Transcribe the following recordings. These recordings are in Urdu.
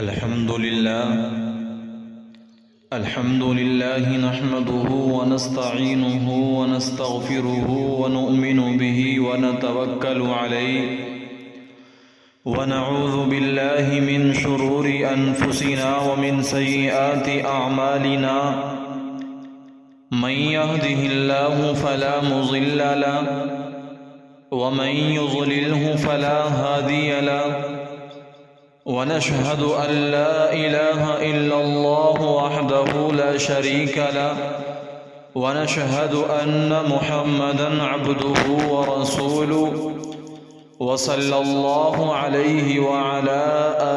الحمد لله نحمده ونستعينه ونستغفره ونؤمن به ونتوكل عليه ونعوذ بالله من شرور أنفسنا ومن سيئات أعمالنا من يهده الله فلا مضل له ومن يضلله فلا هادي له ونشهد أن لا إله إلا الله وحده لا شريك له ونشهد أن محمدًا عبده ورسوله وصلى الله عليه وعلى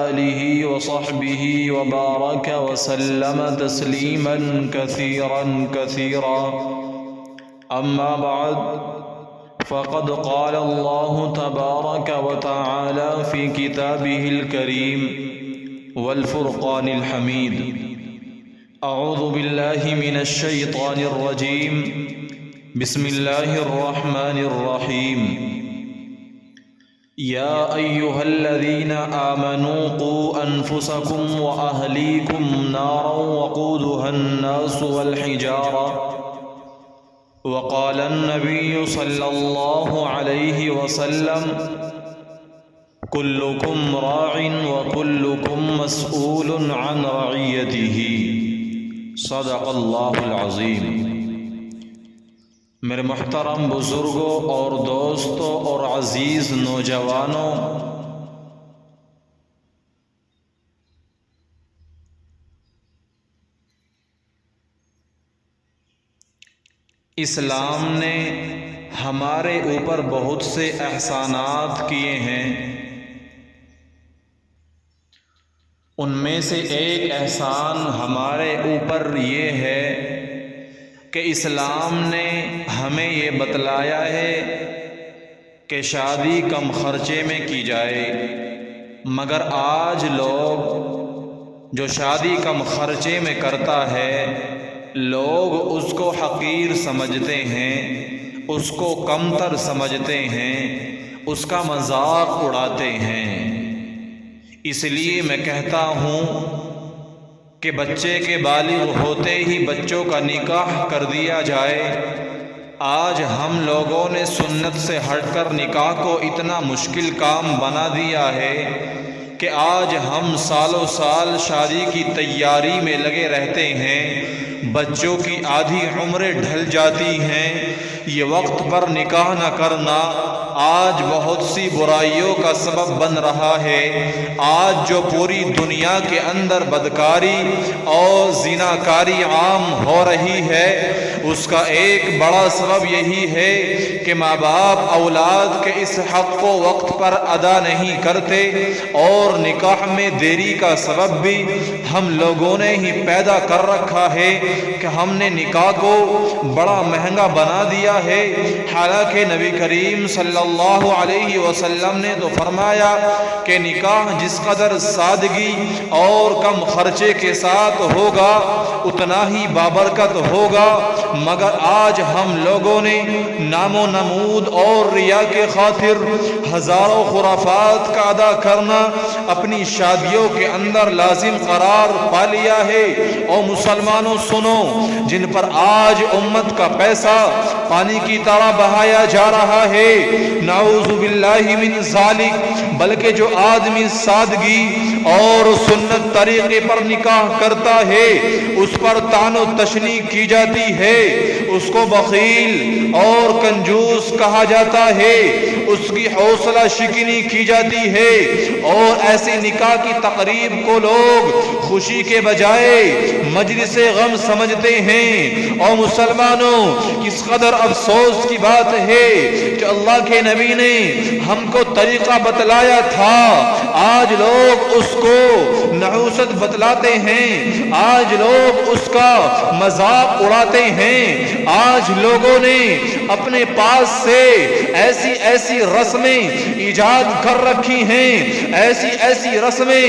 آله وصحبه وبارك وسلم تسليمًا كثيرًا أما بعد فقد قال الله تبارك وتعالى في كتابه الكريم والفرقان الحميد أعوذ بالله من الشيطان الرجيم بسم الله الرحمن الرحيم يا أيها الذين آمنوا قوا أنفسكم وأهليكم نارا وقودها الناس والحجارة وقال النبي صلى الله عليه وسلم كلكم راع وكلكم مسؤول عن رعيته صدق اللہ العظیم۔ میرے محترم بزرگوں اور دوستوں اور عزیز نوجوانوں، اسلام نے ہمارے اوپر بہت سے احسانات کیے ہیں۔ ان میں سے ایک احسان ہمارے اوپر یہ ہے کہ اسلام نے ہمیں یہ بتلایا ہے کہ شادی کم خرچے میں کی جائے، مگر آج لوگ جو شادی کم خرچے میں کرتا ہے، لوگ اس کو حقیر سمجھتے ہیں، اس کو کمتر سمجھتے ہیں، اس کا مذاق اڑاتے ہیں۔ اس لیے میں کہتا ہوں کہ بچے کے بالغ ہوتے ہی بچوں کا نکاح کر دیا جائے۔ آج ہم لوگوں نے سنت سے ہٹ کر نکاح کو اتنا مشکل کام بنا دیا ہے کہ آج ہم سالوں سال شادی کی تیاری میں لگے رہتے ہیں، بچوں کی آدھی عمریں ڈھل جاتی ہیں۔ یہ وقت پر نکاح نہ کرنا آج بہت سی برائیوں کا سبب بن رہا ہے۔ آج جو پوری دنیا کے اندر بدکاری اور زناکاری عام ہو رہی ہے، اس کا ایک بڑا سبب یہی ہے کہ ماں باپ اولاد کے اس حق کو وقت پر ادا نہیں کرتے، اور نکاح میں دیری کا سبب بھی ہم لوگوں نے ہی پیدا کر رکھا ہے کہ ہم نے نکاح کو بڑا مہنگا بنا دیا ہے۔ حالانکہ نبی کریم صلی اللہ علیہ وسلم نے تو فرمایا کہ نکاح جس قدر سادگی اور کم خرچے کے ساتھ ہوگا اتنا ہی بابرکت ہوگا، مگر آج ہم لوگوں نے نام و نمود اور ریا کے خاطر ہزاروں خرافات کا ادا کرنا اپنی شادیوں کے اندر لازم قرار پا لیا ہے۔ اور مسلمانوں سنو، جن پر آج امت کا پیسہ پانی کی طرح بہایا جا رہا ہے، نعوذ باللہ من ذالک، بلکہ جو آدمی سادگی اور سنت طریقے پر نکاح کرتا ہے اس پر طعن و تشنیع کی جاتی ہے، اس کو بخیل اور کنجوس کہا جاتا ہے، اس کی حوصلہ شکنی کی جاتی ہے، اور ایسے نکاح کی تقریب کو لوگ خوشی کے بجائے مجلس غم سمجھتے ہیں۔ اور مسلمانوں، کس قدر افسوس کی بات ہے کہ اللہ کے نبی نے ہم کو طریقہ بتلایا تھا، آج لوگ اس کو نحوست بتلاتے ہیں، آج لوگ اس کا مذاق اڑاتے ہیں۔ آج لوگوں نے اپنے پاس سے ایسی رسمیں ایجاد کر رکھی ہیں، ایسی رسمیں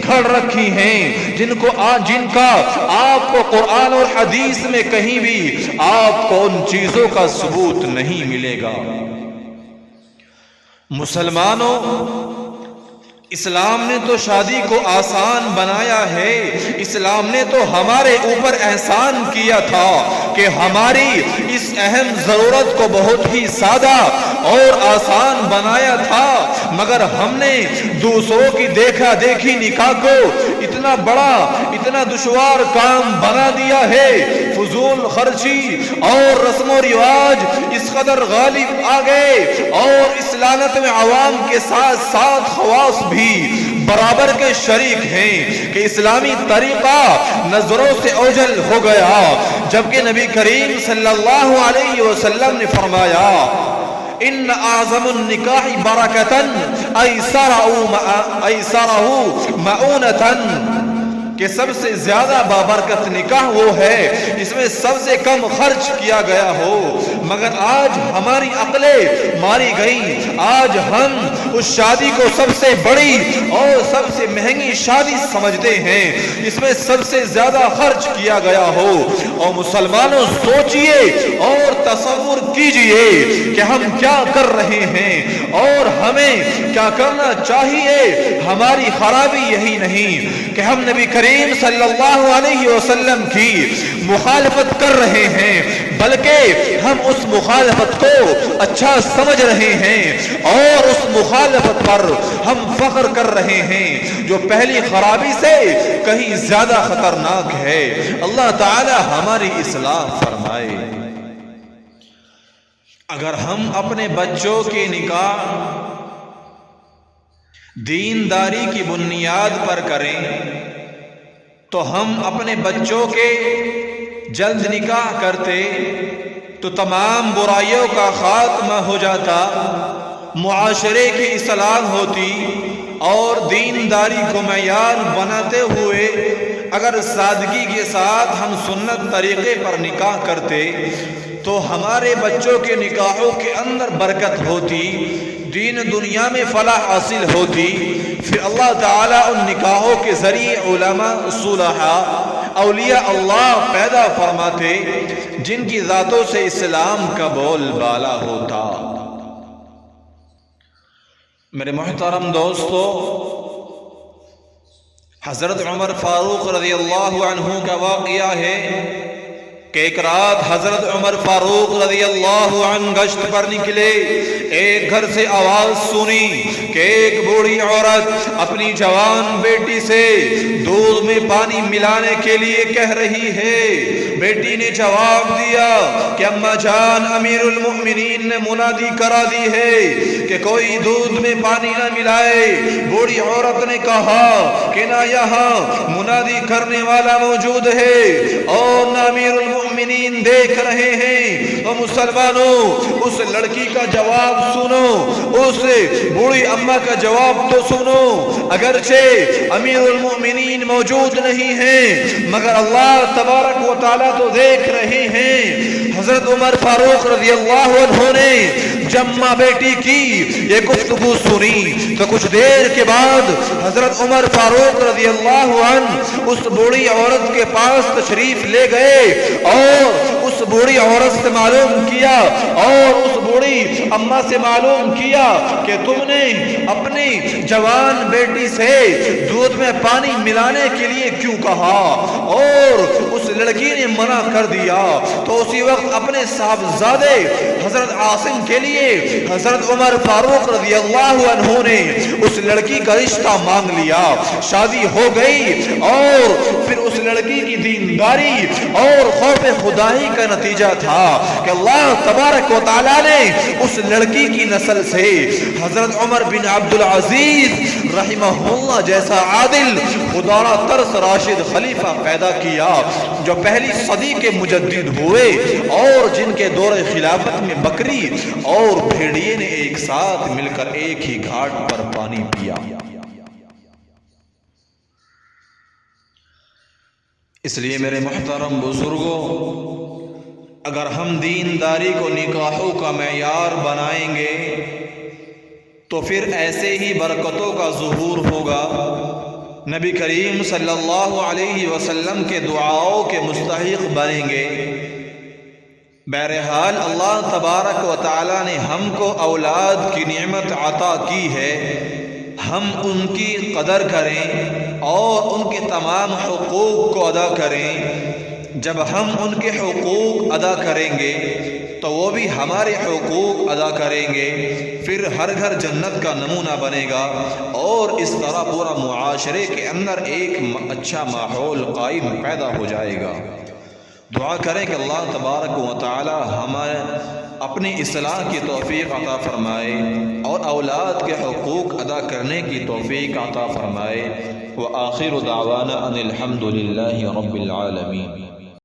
گھڑ رکھی ہیں جن کا آپ کو قرآن اور حدیث میں کہیں بھی آپ کو ان چیزوں کا ثبوت نہیں ملے گا۔ مسلمانوں، اسلام نے تو شادی کو آسان بنایا ہے، اسلام نے تو ہمارے اوپر احسان کیا تھا کہ ہماری اس اہم ضرورت کو بہت ہی سادہ اور آسان بنایا تھا، مگر ہم نے دوسروں کی دیکھا دیکھی نکاح کو اتنا بڑا اتنا دشوار کام بنا دیا ہے۔ فضول خرچی اور رسم و رواج اس قدر غالب آ گئے اور اس لعنت میں عوام کے ساتھ ساتھ خواص بھی برابر کے شریک ہیں کہ اسلامی طریقہ نظروں سے اوجھل ہو گیا، جبکہ نبی کریم صلی اللہ علیہ وسلم نے فرمایا ان اعظم النکاح برکتن ایسرہ معونتن، کہ سب سے زیادہ بابرکت نکاح وہ ہے اس میں سب سے کم خرچ کیا گیا ہو، مگر آج ہماری عقلیں ماری گئیں، آج ہم اس شادی کو سب سے بڑی اور سب سے مہنگی شادی سمجھتے ہیں، اس میں سب سے زیادہ خرچ کیا گیا ہو۔ اور مسلمانوں سوچئے اور تصور کیجئے کہ ہم کیا کر رہے ہیں اور ہمیں کیا کرنا چاہیے۔ ہماری خرابی یہی نہیں کہ ہم نبی کریم صلی اللہ علیہ وسلم کی مخالفت کر رہے ہیں، بلکہ ہم اس مخالفت کو اچھا سمجھ رہے ہیں اور اس مخالفت پر ہم فخر کر رہے ہیں جو پہلی خرابی سے کہیں زیادہ خطرناک ہے۔ اللہ تعالی ہماری اصلاح فرمائے۔ اگر ہم اپنے بچوں کے نکاح دینداری کی بنیاد پر کریں تو ہم اپنے بچوں کے جلد نکاح کرتے تو تمام برائیوں کا خاتمہ ہو جاتا، معاشرے کی اصلاح ہوتی، اور دینداری کو معیار بناتے ہوئے اگر سادگی کے ساتھ ہم سنت طریقے پر نکاح کرتے تو ہمارے بچوں کے نکاحوں کے اندر برکت ہوتی، دین دنیا میں فلاح حاصل ہوتی۔ پھر اللہ تعالیٰ ان نکاحوں کے ذریعے علماء صلحاء اولیاء اللہ پیدا فرماتے جن کی ذاتوں سے اسلام کا بول بالا ہوتا۔ میرے محترم دوستو، حضرت عمر فاروق رضی اللہ عنہ کا واقعہ ہے کہ ایک رات حضرت عمر فاروق رضی اللہ عنہ گشت پر نکلے، ایک گھر سے آواز سنی کہ ایک بوڑھی عورت اپنی جوان بیٹی سے دودھ میں پانی ملانے کے لیے کہہ رہی ہے۔ بیٹی نے جواب دیا کہ اماں جان، امیر المؤمنین نے منادی کرا دی ہے کہ کوئی دودھ میں پانی نہ ملائے۔ بوڑھی عورت نے کہا کہ نہ یہاں منادی کرنے والا موجود ہے اور نہ امیر المؤمنین دیکھ رہے ہیں۔ تو مسلمانوں، اس لڑکی کا جواب سنو، اس بوڑھی اماں کا جواب تو سنو۔ اگرچہ امیر المؤمنین موجود نہیں ہیں مگر اللہ تبارک و تعالیٰ تو دیکھ رہے ہیں۔ حضرت عمر فاروق رضی اللہ عنہ نے جب ماں بیٹی کی یہ گفتگو سنی تو کچھ دیر کے بعد حضرت عمر فاروق رضی اللہ عنہ اس بوڑھی عورت کے پاس تشریف لے گئے اور اس بوڑھی عورت سے معلوم کیا اور اس بوڑھی اماں سے معلوم کیا کہ تم نے اپنی جوان بیٹی سے دودھ میں پانی ملانے کے لیے کیوں کہا، اور اس لڑکی نے منع کر دیا۔ تو اسی وقت اپنے صاحبزادے حضرت عاصم کے لیے حضرت عمر فاروق رضی اللہ عنہ نے اس لڑکی کا رشتہ مانگ لیا، شادی ہو گئی، اور پھر اس لڑکی کی دینداری اور خوف خدائی کا نتیجہ تھا کہ اللہ تبارک و تعالیٰ نے اس لڑکی کی نسل سے حضرت عمر بن عبد العزیز رحمہ اللہ جیسا عادل خدارہ ترس راشد خلیفہ پیدا کیا جو پہلی صدی کے مجدد ہوئے اور جن کے دور خلافت میں بکری اور بھیڑیے نے ایک ساتھ مل کر ایک ہی گھاٹ پر پانی پیا۔ اس لیے میرے محترم بزرگوں، اگر ہم دینداری کو نکاحوں کا معیار بنائیں گے تو پھر ایسے ہی برکتوں کا ظہور ہوگا، نبی کریم صلی اللہ علیہ وسلم کے دعاؤں کے مستحق بنیں گے۔ بہرحال اللہ تبارک و تعالی نے ہم کو اولاد کی نعمت عطا کی ہے، ہم ان کی قدر کریں اور ان کے تمام حقوق کو ادا کریں۔ جب ہم ان کے حقوق ادا کریں گے تو وہ بھی ہمارے حقوق ادا کریں گے، پھر ہر گھر جنت کا نمونہ بنے گا، اور اس طرح پورا معاشرے کے اندر ایک اچھا ماحول قائم پیدا ہو جائے گا۔ دعا کریں کہ اللہ تبارک و تعالی ہمیں اپنی اصلاح کی توفیق عطا فرمائے اور اولاد کے حقوق ادا کرنے کی توفیق عطا فرمائے۔ وآخر دعوانا ان الحمد للہ رب العالمین۔